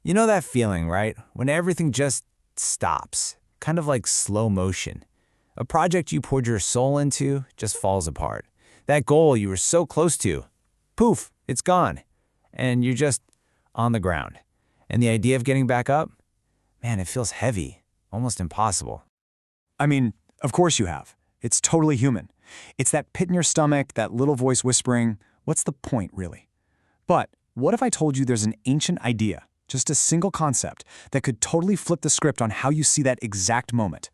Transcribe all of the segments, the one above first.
You know that feeling, right? When everything just stops, kind of like slow motion. A project you poured your soul into just falls apart. That goal you were so close to, poof, it's gone. And you're just on the ground. And the idea of getting back up? Man, it feels heavy, almost impossible. I mean, of course you have. It's totally human. It's that pit in your stomach, that little voice whispering, what's the point, really? But what if I told you there's an ancient idea, just a single concept, that could totally flip the script on how you see that exact moment?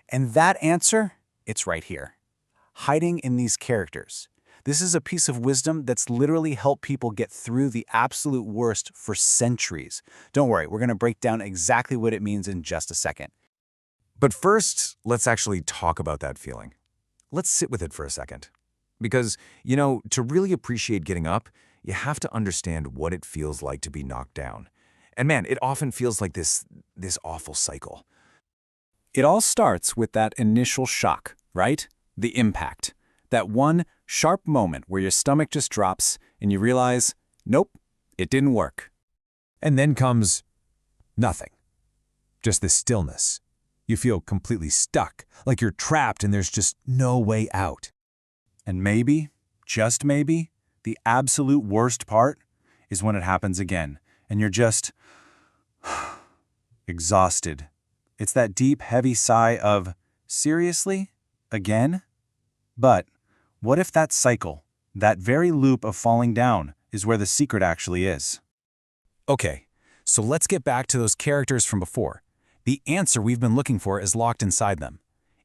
And that answer, it's right here, hiding in these characters. This is a piece of wisdom that's literally helped people get through the absolute worst for centuries. Don't worry, we're going to break down exactly what it means in just a second. But first, let's actually talk about that feeling. Let's sit with it for a second. Because, to really appreciate getting up, you have to understand what it feels like to be knocked down. And man, it often feels like this awful cycle. It all starts with that initial shock, right? The impact. That one sharp moment where your stomach just drops and you realize, nope, it didn't work. And then comes nothing. Just this stillness. You feel completely stuck, like you're trapped and there's just no way out. And maybe, just maybe, the absolute worst part is when it happens again and you're just exhausted. It's that deep, heavy sigh of, seriously? Again? But what if that cycle, that very loop of falling down, is where the secret actually is? Okay, so let's get back to those characters from before. The answer we've been looking for is locked inside them.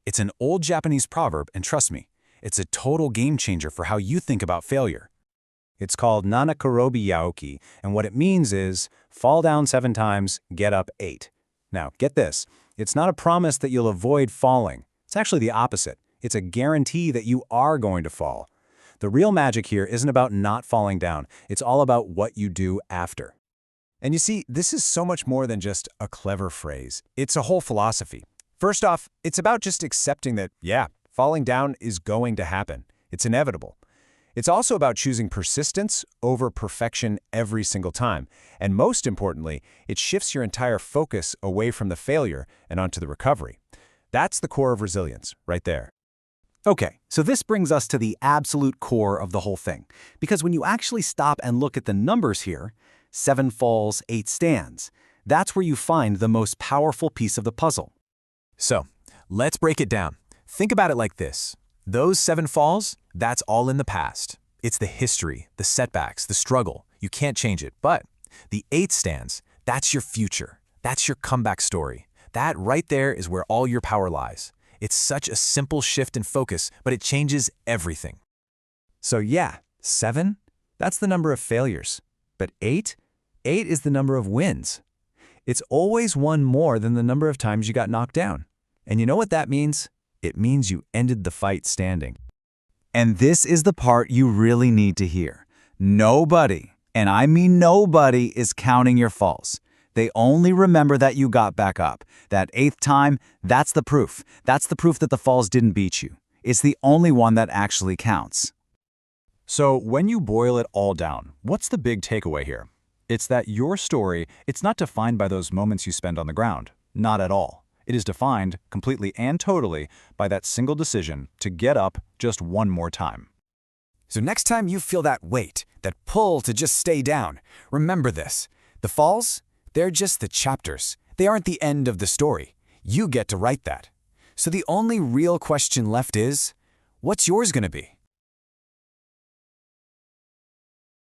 It's an old Japanese proverb, and trust me, it's a total game changer for how you think about failure. It's called Nanakorobi Yaoki, and what it means is, fall down 7 times, get up 8. Now, get this. It's not a promise that you'll avoid falling. It's actually the opposite. It's a guarantee that you are going to fall. The real magic here isn't about not falling down. It's all about what you do after. And you see, this is so much more than just a clever phrase. It's a whole philosophy. First off, it's about just accepting that, yeah, falling down is going to happen. It's inevitable. It's also about choosing persistence over perfection every single time. And most importantly, it shifts your entire focus away from the failure and onto the recovery. That's the core of resilience, right there. Okay, so this brings us to the absolute core of the whole thing. Because when you actually stop and look at the numbers here, 7 falls, 8 stands, that's where you find the most powerful piece of the puzzle. So, let's break it down. Think about it like this. Those 7 falls, that's all in the past. It's the history, the setbacks, the struggle. You can't change it. But the 8 stands, that's your future. That's your comeback story. That right there is where all your power lies. It's such a simple shift in focus, but it changes everything. So yeah, 7, that's the number of failures. But 8 is the number of wins. It's always one more than the number of times you got knocked down. And you know what that means? It means you ended the fight standing. And this is the part you really need to hear. Nobody, and I mean nobody, is counting your falls. They only remember that you got back up. That 8th time, that's the proof. That's the proof that the falls didn't beat you. It's the only one that actually counts. So when you boil it all down, what's the big takeaway here? It's that your story, it's not defined by those moments you spend on the ground. Not at all. It is defined, completely and totally, by that single decision to get up just one more time. So next time you feel that weight, that pull to just stay down, remember this. The falls, they're just the chapters. They aren't the end of the story. You get to write that. So the only real question left is, what's yours going to be?